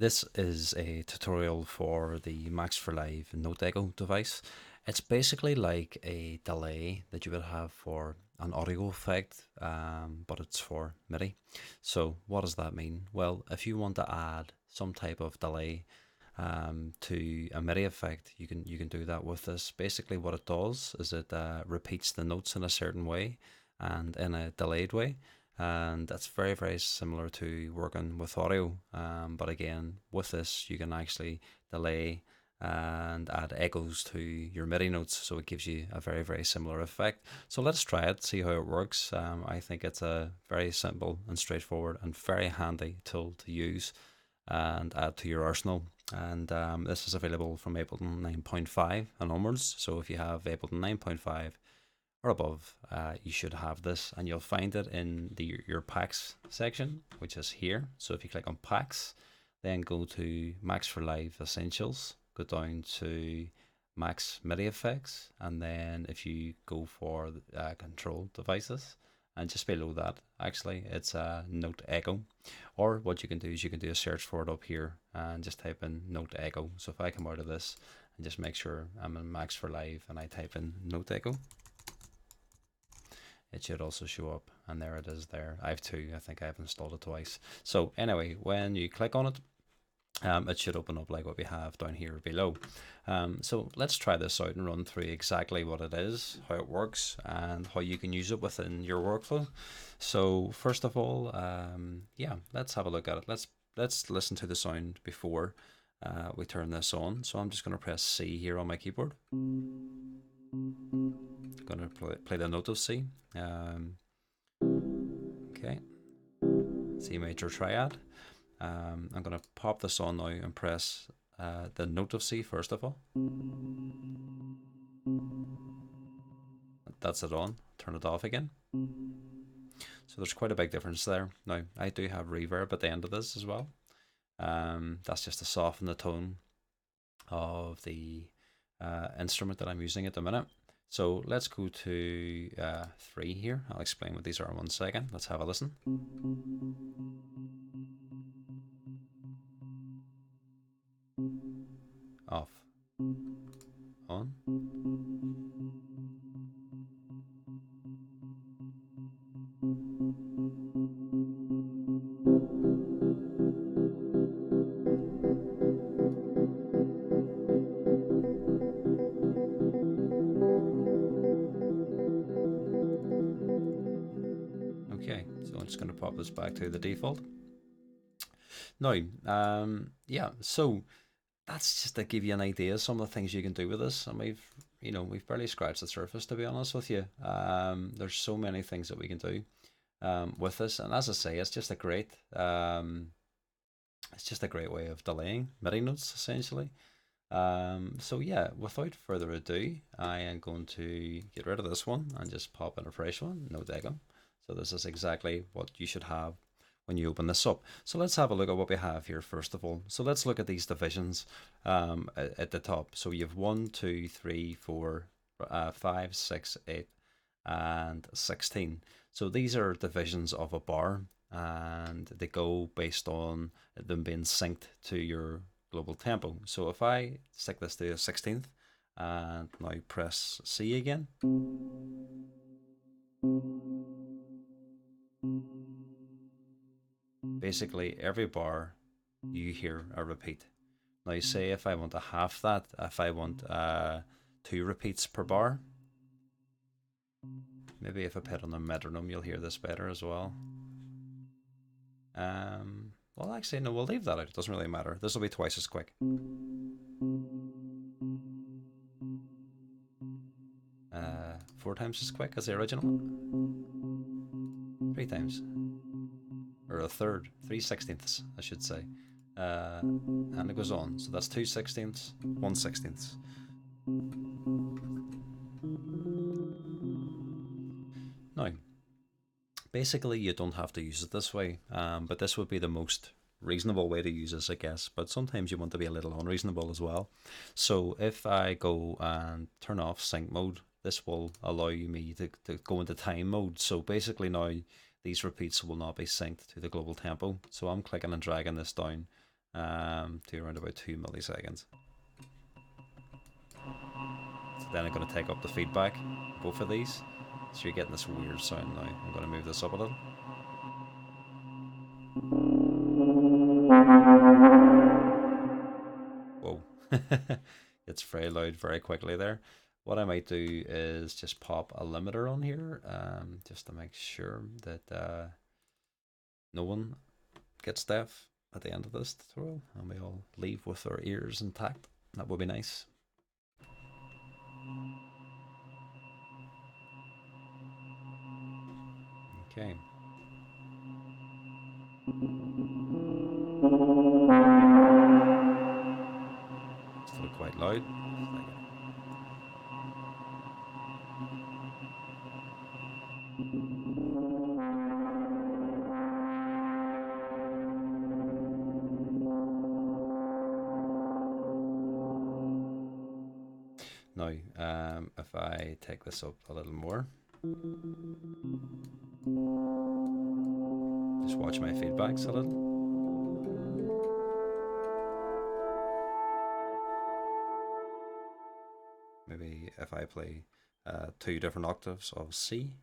This is a tutorial for the Max for Live Note Echo device. It's basically like a delay that you would have for an audio effect, but it's for Midi. So what does that mean? Well, if you want to add some type of delay to a Midi effect, you can do that with this. Basically, what it does is it repeats the notes in a certain way and in a delayed way, and that's very similar to working with audio, but again with this you can actually delay and add echoes to your MIDI notes, so it gives you a very similar effect. So let's try it, see how it works. I think it's a very simple and straightforward and very handy tool to use and add to your arsenal. And this is available from Ableton 9.5 and onwards, so if you have Ableton 9.5 or above, you should have this, and you'll find it in your packs section, which is here. So if you click on packs, then go to Max for Live Essentials, go down to Max MIDI Effects, and then if you go for control devices, and just below that actually it's a Note Echo, or what you can do is you can do a search for it up here and just type in Note Echo. So if I come out of this and just make sure I'm in Max for Live and I type in Note Echo, it should also show up, and there it is there. I have two, I think I've installed it twice. So anyway, when you click on it, it should open up like what we have down here below. So let's try this out and run through exactly what it is, how it works, and how you can use it within your workflow. So first of all, yeah, let's have a look at it. Let's listen to the sound before we turn this on. So I'm just going to press C here on my keyboard. I'm going to play the note of C. Okay, C major triad. I'm going to pop this on now and press the note of C first of all. That's it on. Turn it off again. So there's quite a big difference there. Now, I do have reverb at the end of this as well. That's just to soften the tone of the instrument that I'm using at the minute. So let's go to 3 here. I'll explain what these are in 1 second. Let's have a listen. Off. On. Okay, so I'm just going to pop this back to the default. Now, yeah, so that's just to give you an idea of some of the things you can do with this, and we've barely scratched the surface, to be honest with you. There's so many things that we can do with this, and as I say, it's just a great way of delaying MIDI notes essentially. So yeah, without further ado, I am going to get rid of this one and just pop in a fresh one, Note Echo. So this is exactly what you should have when you open this up. So let's have a look at what we have here first of all. So let's look at these divisions at the top. So you have 1, 2, 3, 4, 5, 6, 8, and 16. So these are divisions of a bar, and they go based on them being synced to your global tempo. So if I stick this to a 16th and now press C again, basically every bar you hear a repeat. Now say if I want to half that, if I want 2 repeats per bar, maybe if I put on a metronome you'll hear this better as well. Well actually no, we'll leave that out, it doesn't really matter. This will be twice as quick. 4 times as quick as the original. 3 times. Or a third, 3/16ths, I should say. And it goes on. So that's 2/16ths, 1/16ths. Now, basically you don't have to use it this way, but this would be the most reasonable way to use this, I guess. But sometimes you want to be a little unreasonable as well. So if I go and turn off sync mode, this will allow me to go into time mode. So basically now these repeats will not be synced to the global tempo. So I'm clicking and dragging this down to around about 2 milliseconds. So then I'm going to take up the feedback, both of these. So you're getting this weird sound now. I'm going to move this up a little. Whoa. It's very loud very quickly there. What I might do is just pop a limiter on here, just to make sure that no one gets deaf at the end of this tutorial, and we all leave with our ears intact. That would be nice. Okay. Still quite loud. Now, if I take this up a little more, just watch my feedbacks a little. Maybe if I play 2 different octaves of C.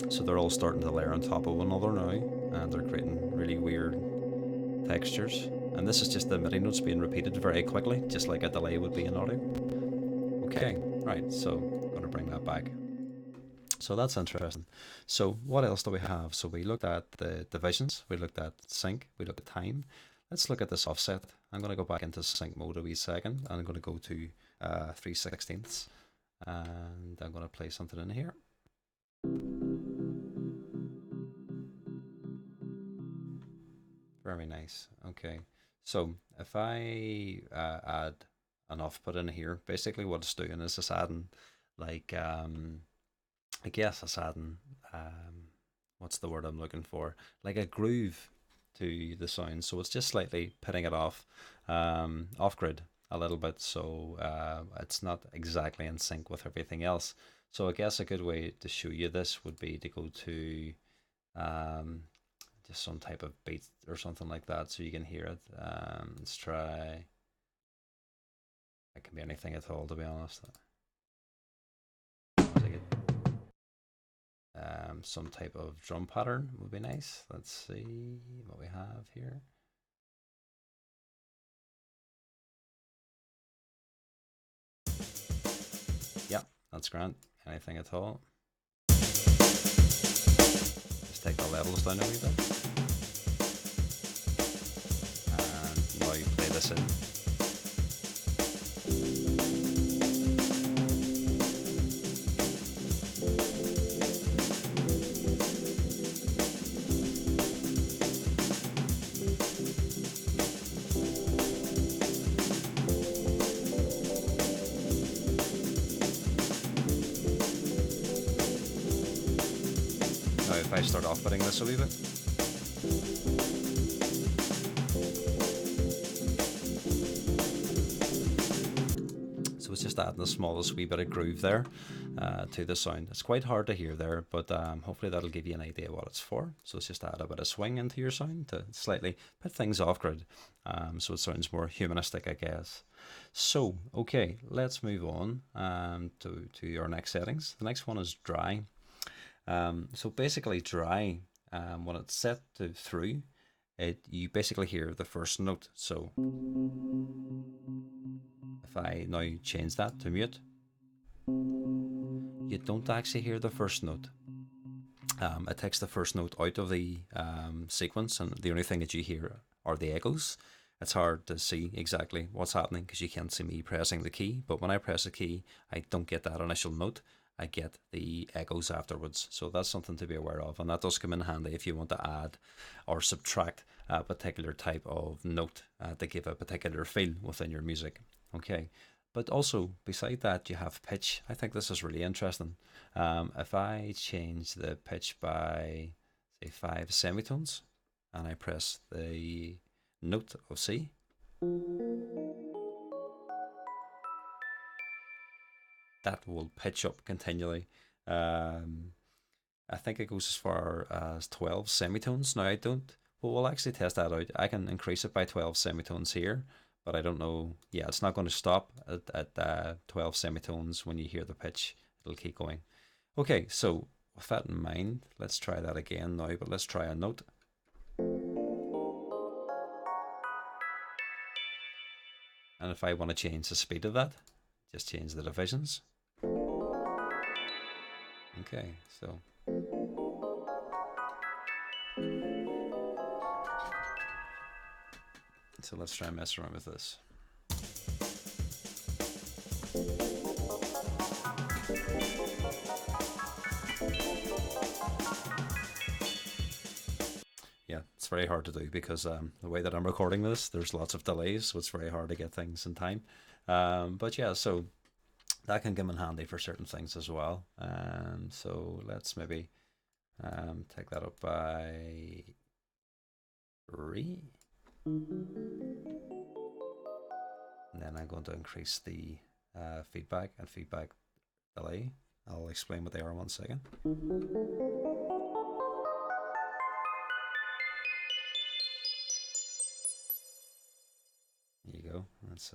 So they're all starting to layer on top of one another now, and they're creating really weird textures. And this is just the MIDI notes being repeated very quickly, just like a delay would be in audio. Okay, right, so I'm going to bring that back. So that's interesting. So what else do we have? So we looked at the divisions, we looked at sync, we looked at time. Let's look at this offset. I'm going to go back into sync mode a wee second, and I'm going to go to 3/16, and I'm going to play something in here. Very nice. Okay, so if I add an offput in here, basically what it's doing is it's adding, like, I guess it's adding, what's the word I'm looking for? Like a groove to the sound. So it's just slightly putting it off grid a little bit, so it's not exactly in sync with everything else. So I guess a good way to show you this would be to go to just some type of beat or something like that, so you can hear it. Let's try. It can be anything at all, to be honest. Some type of drum pattern would be nice. Let's see what we have here. Yeah, that's grand. Anything at all. Just take the levels down a wee bit. And now you play this in. If I start off-putting this a wee bit. So it's just adding the smallest wee bit of groove there to the sound. It's quite hard to hear there, but hopefully that'll give you an idea what it's for. So it's just add a bit of swing into your sound to slightly put things off-grid, so it sounds more humanistic, I guess. So, okay, let's move on to our next settings. The next one is dry. So basically dry, when it's set to through, you basically hear the first note. So if I now change that to mute, you don't actually hear the first note. It takes the first note out of the sequence, and the only thing that you hear are the echoes. It's hard to see exactly what's happening because you can't see me pressing the key, but when I press the key, I don't get that initial note. I get the echoes afterwards. So that's something to be aware of, and that does come in handy if you want to add or subtract a particular type of note to give a particular feel within your music. Okay, but also beside that you have pitch. I think this is really interesting. If I change the pitch by, say, 5 semitones, and I press the note of C, that will pitch up continually. I think it goes as far as 12 semitones. Now I don't, well, we'll actually test that out. I can increase it by 12 semitones here, but I don't know. Yeah, it's not going to stop at 12 semitones when you hear the pitch. It'll keep going. Okay, so with that in mind, let's try that again now, but let's try a note. And if I want to change the speed of that, just change the divisions. Okay, so let's try and mess around with this. Yeah, it's very hard to do because the way that I'm recording this, there's lots of delays, so it's very hard to get things in time. But yeah, so that can come in handy for certain things as well. So let's maybe take that up by 3. And then I'm going to increase the feedback and feedback delay. I'll explain what they are in 1 second. There you go. That's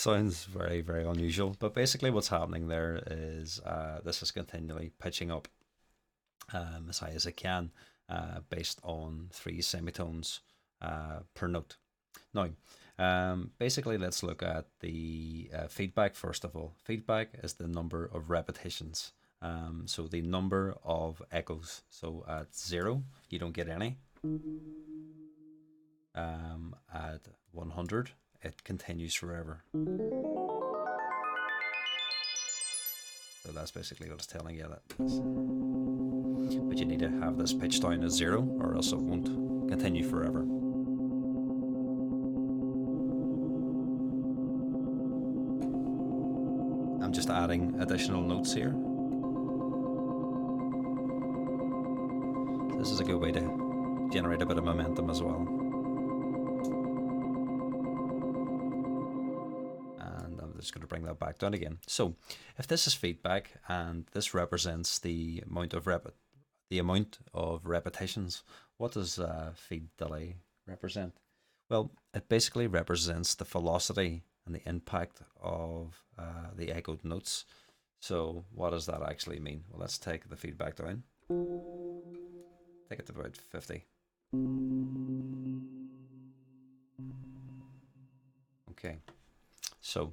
sounds very, very unusual, but basically what's happening there is this is continually pitching up as high as it can based on 3 semitones per note. Now, basically let's look at the feedback first of all. Feedback is the number of repetitions. So the number of echoes. So at 0, you don't get any. At 100, it continues forever. So that's basically what it's telling you. But you need to have this pitch down at 0 or else it won't continue forever. I'm just adding additional notes here. This is a good way to generate a bit of momentum as well. And I'm just going to bring that back down again. So if this is feedback and this represents the amount of repetitions, what does feed delay represent? Well, it basically represents the velocity and the impact of the echoed notes. So what does that actually mean? Well, let's take the feedback down. Take it to about 50. Okay, so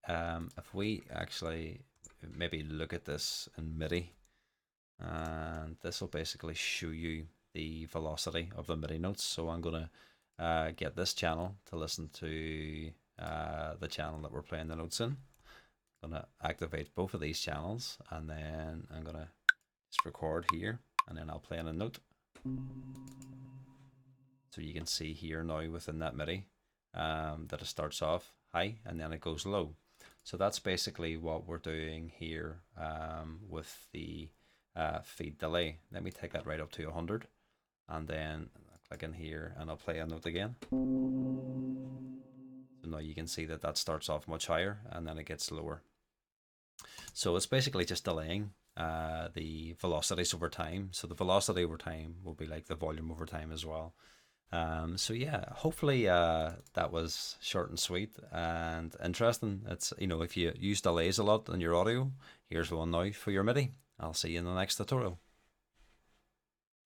if we actually maybe look at this in Midi, and this will basically show you the velocity of the Midi notes. So I'm going to get this channel to listen to the channel that we're playing the notes in. I'm going to activate both of these channels, and then I'm going to just record here, and then I'll play in a note. So you can see here now within that Midi that it starts off high and then it goes low. So that's basically what we're doing here with the feed delay. Let me take that right up to 100, and then I'll click in here and I'll play a note again. So now you can see that that starts off much higher and then it gets lower. So it's basically just delaying the velocities over time. So the velocity over time will be like the volume over time as well. So yeah, hopefully that was short and sweet and interesting. It's, you know, if you use delays a lot in your audio, here's one now for your Midi. I'll see you in the next tutorial.